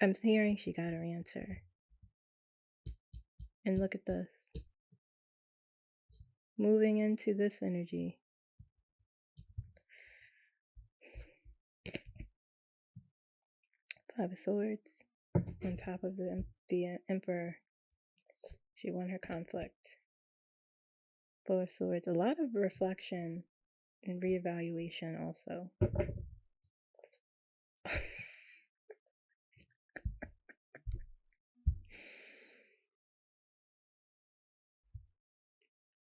I'm hearing she got her answer. And look at this. Moving into this energy. Five of Swords. On top of the Emperor. She won her conflict. Four of Swords. A lot of reflection and reevaluation also.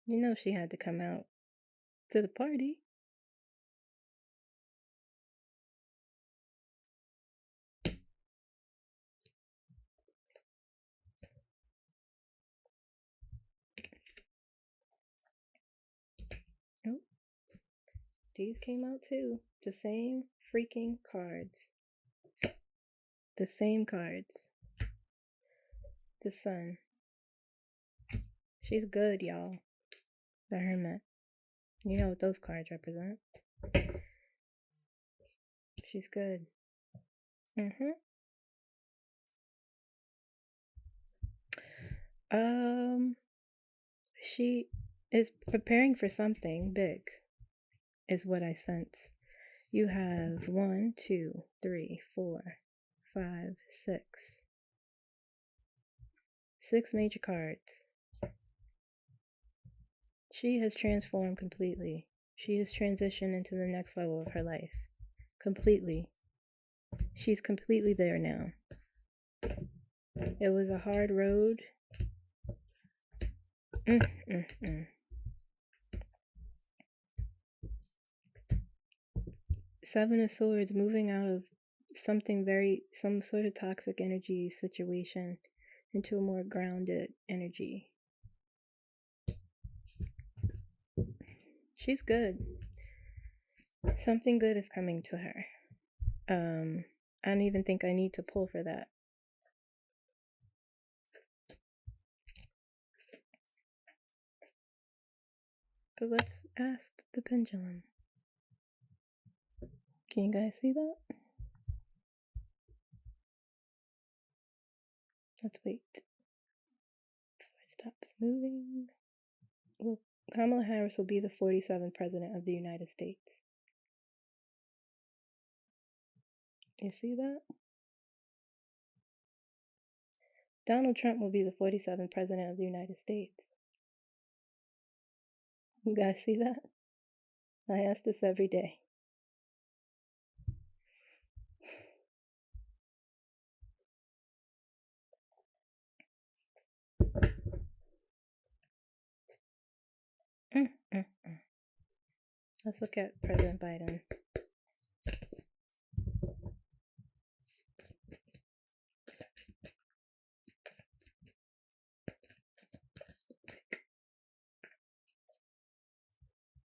You know she had to come out to the party. Oh, these came out too. The same freaking cards. The same cards. The Sun. She's good, y'all. The Hermit. You know what those cards represent. She's good. She is preparing for something big, is what I sense. You have 1, 2, 3, 4, 5, 6. 6 major cards. She has transformed completely. She has transitioned into the next level of her life. Completely. She's completely there now. It was a hard road. Seven of Swords, moving out of some sort of toxic energy situation into a more grounded energy. She's good. Something good is coming to her. I don't even think I need to pull for that. But let's ask the pendulum. Can you guys see that? Let's wait. Before it stops moving. Well, Kamala Harris will be the 47th President of the United States. You see that? Donald Trump will be the 47th President of the United States. You guys see that? I ask this every day. Let's look at President Biden.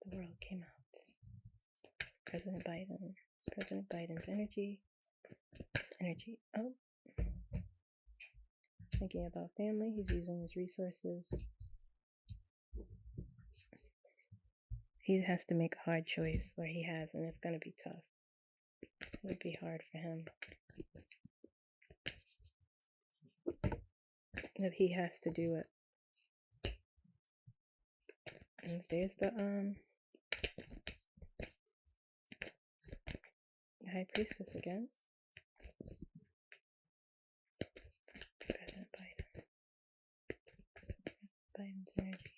The world came out. President Biden's energy. Oh. Thinking about family. He's using his resources. He has to make a hard choice where he has, and it's going to be tough. It would be hard for him. If he has to do it. And there's the High Priestess again. President Biden. Biden's energy.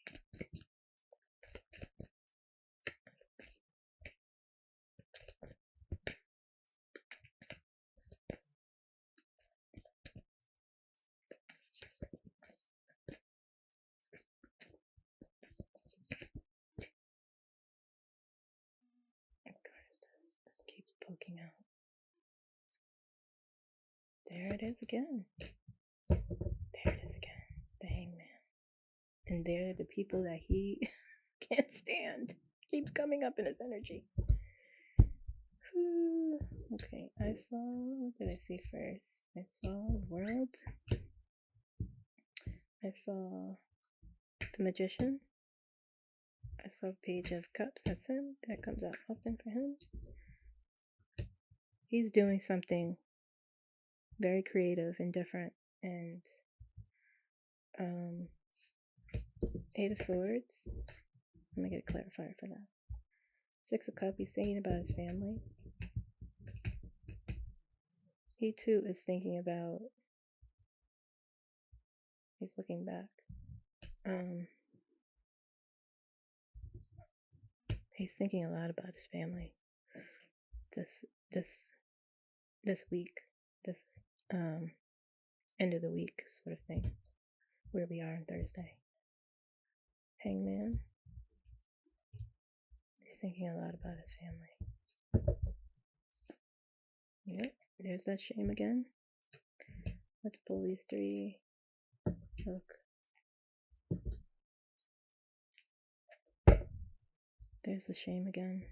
Keeps poking out. There it is again. There it is again. The Hangman. And they're the people that he can't stand. Keeps coming up in his energy. Okay, I saw, what did I see first? I saw World. I saw the Magician. I saw Page of Cups. That's him. That comes out often for him. He's doing something very creative and different. And Eight of Swords. I'm gonna get a clarifier for that. Six of Cups. He's thinking about his family. He too is thinking about. He's looking back. He's thinking a lot about his family. This week, this end of the week sort of thing, where we are on Thursday. Hangman. He's thinking a lot about his family. Yep, there's that shame again. Let's pull these three. Look. There's the shame again.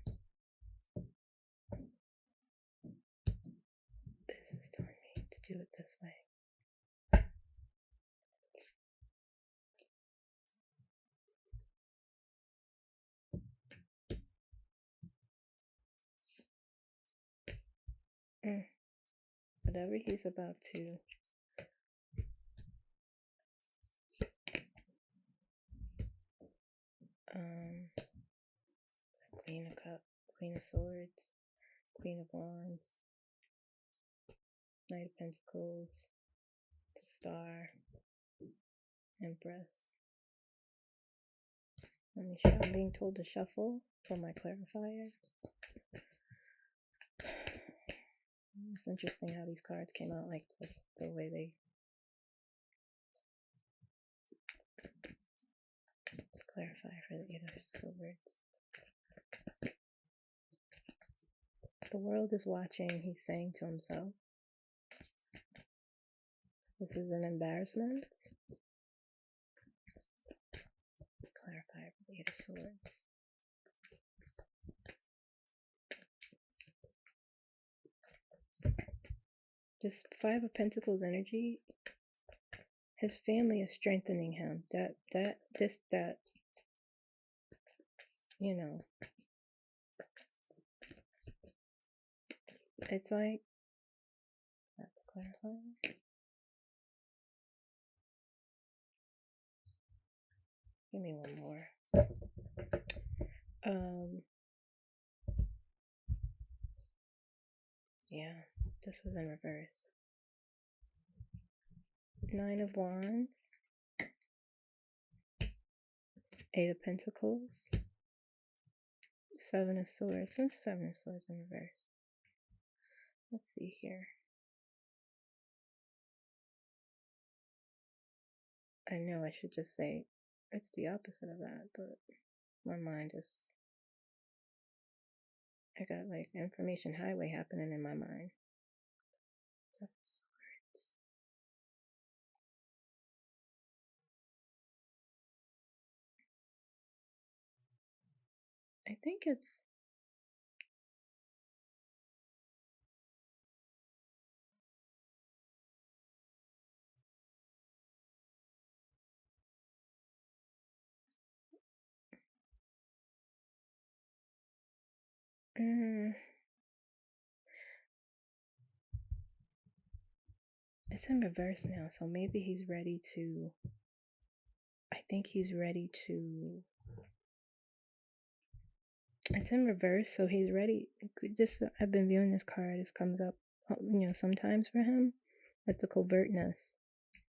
This is telling me to do it this way. Whatever he's about to Queen of Cups, Queen of Swords, Queen of Wands, Knight of Pentacles, the Star, Empress. I'm being told to shuffle for my clarifier. It's interesting how these cards came out like this, the way they clarify for the Eight of Swords. The world is watching, he's saying to himself. This is an embarrassment. Clarify for the Eight of Swords. Just Five of Pentacles energy. His family is strengthening him. That, you know. It's like, not to clarify. Give me one more. Yeah, this was in reverse. Nine of Wands. Eight of Pentacles. Seven of Swords. What's Seven of Swords in reverse? Let's see here. I know I should just say it's the opposite of that, but my mind is, I got like information highway happening in my mind. Seven of Swords. I think it's it's in reverse now, so maybe he's ready to, I think he's ready to, it's in reverse, so he's ready. Just, I've been viewing this card, this comes up, sometimes for him, it's the covertness.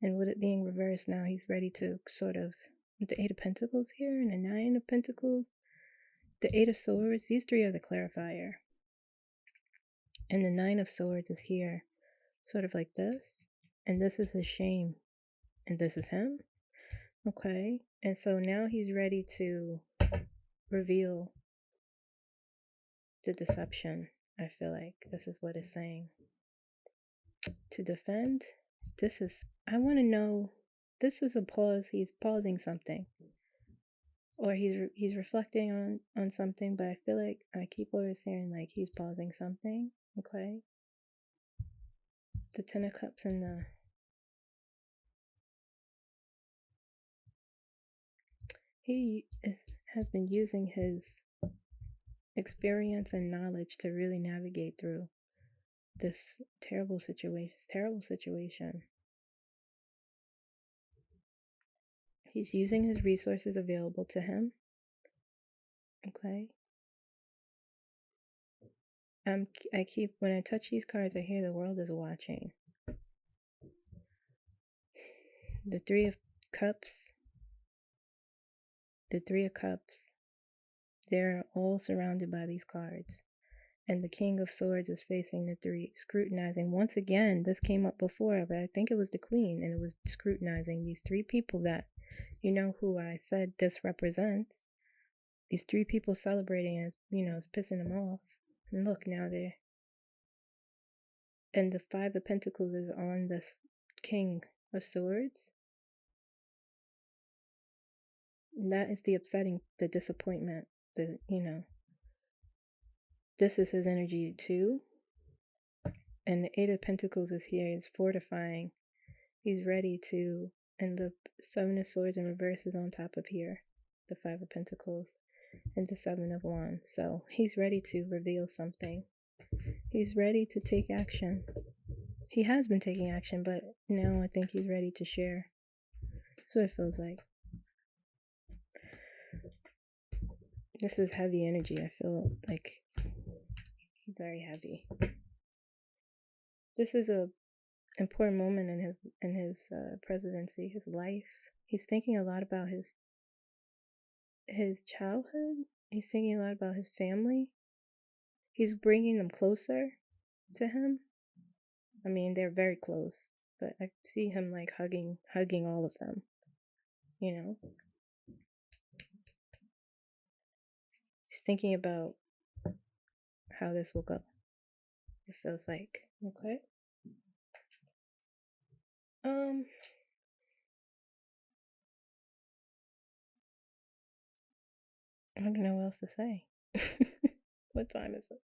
And with it being reversed now, he's ready to sort of, with the Eight of Pentacles here and the Nine of Pentacles, the Eight of Swords, these three are the clarifier. And the Nine of Swords is here, sort of like this. And this is his shame. And this is him. Okay. And so now he's ready to reveal the deception. I feel like this is what it's saying. to defend. I want to know, this is a pause. He's pausing something. Or he's reflecting on something, but I feel like I keep always hearing like he's pausing something. Okay. The Ten of Cups and has been using his experience and knowledge to really navigate through this terrible situation. He's using his resources available to him. Okay. When I touch these cards, I hear the world is watching. The Three of Cups. The Three of Cups. They're all surrounded by these cards. And the King of Swords is facing the three, scrutinizing. Once again, this came up before, but I think it was the Queen, and it was scrutinizing these three people that, who I said this represents. These three people celebrating it, it's pissing them off. And look, now they're... And the Five of Pentacles is on this King of Swords. And that is the upsetting, the disappointment, this is his energy too. And the Eight of Pentacles is here, is fortifying. He's ready to, and the Seven of Swords in reverse is on top of here. The Five of Pentacles and the Seven of Wands. So he's ready to reveal something. He's ready to take action. He has been taking action, but now I think he's ready to share. That's what it feels like. This is heavy energy. I feel like very heavy. This is a important moment in his presidency, his life. He's thinking a lot about his childhood. He's thinking a lot about his family. He's bringing them closer to him. I mean, they're very close, but I see him like hugging all of them. He's thinking about how this will go. It feels like. Okay. I don't know what else to say. What time is it?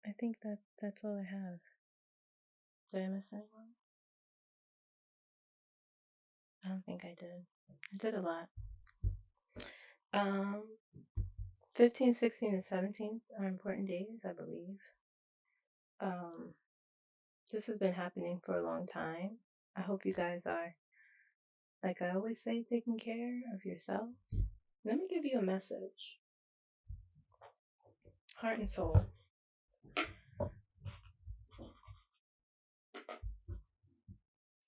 I think that's all I have. Did I miss anyone? I don't think I did. I did a lot. 15, 16, and 17 are important days, I believe. This has been happening for a long time. I hope you guys are, like I always say, taking care of yourselves. Let me give you a message. Heart and soul.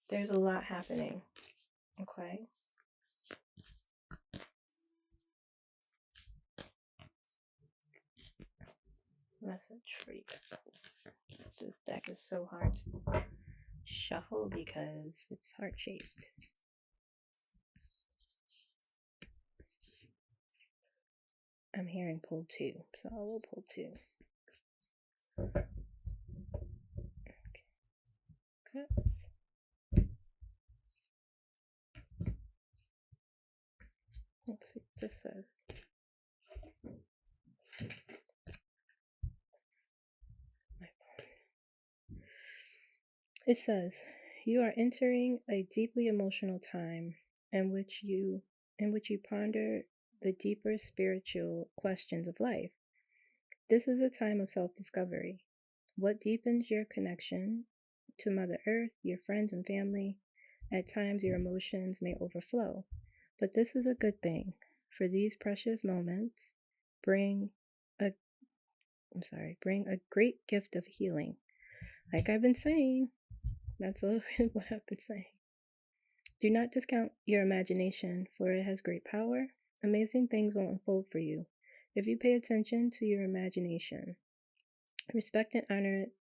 There's a lot happening. Okay. Message for you guys. This deck is so hard to shuffle because it's heart-shaped. I'm hearing pull two, so I will pull two. Okay. Cups. Let's see what this says. It says, you are entering a deeply emotional time in which you ponder the deeper spiritual questions of life. This is a time of self-discovery. What deepens your connection to Mother Earth, your friends and family? At times your emotions may overflow, but this is a good thing, for these precious moments bring a great gift of healing. Like I've been saying, that's a little bit what I've been saying. Do not discount your imagination, for it has great power. Amazing things will unfold for you if you pay attention to your imagination. Respect and honor it,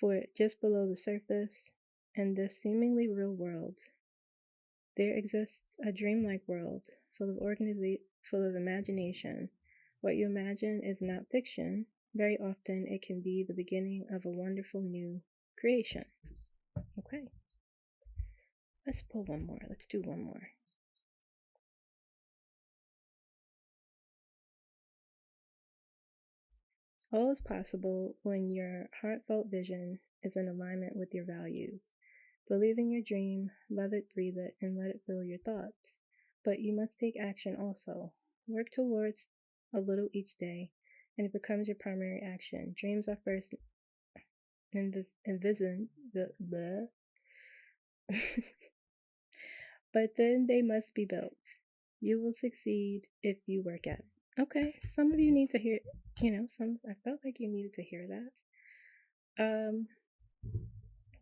for just below the surface, in this seemingly real world, there exists a dreamlike world full of imagination, What you imagine is not fiction. Very often it can be the beginning of a wonderful new creation. Okay. Let's pull one more. Let's do one more. All is possible when your heartfelt vision is in alignment with your values. Believe in your dream, love it, breathe it, and let it fill your thoughts. But you must take action also. Work towards a little each day, and it becomes your primary action. Dreams are first envisioned, but then they must be built. You will succeed if you work at it. Okay, some of you need to hear, I felt like you needed to hear that.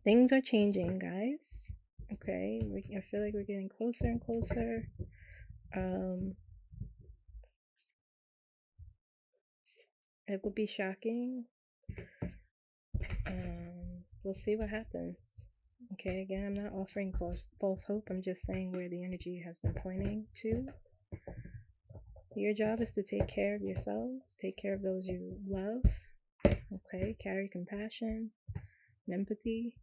Things are changing, guys. Okay, I feel like we're getting closer and closer. It will be shocking. We'll see what happens. Okay, again, I'm not offering false hope. I'm just saying where the energy has been pointing to. Your job is to take care of yourselves, take care of those you love. Okay, carry compassion and empathy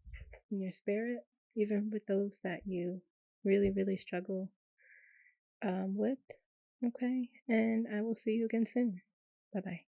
in your spirit, even with those that you really, really struggle with. Okay, and I will see you again soon. Bye-bye.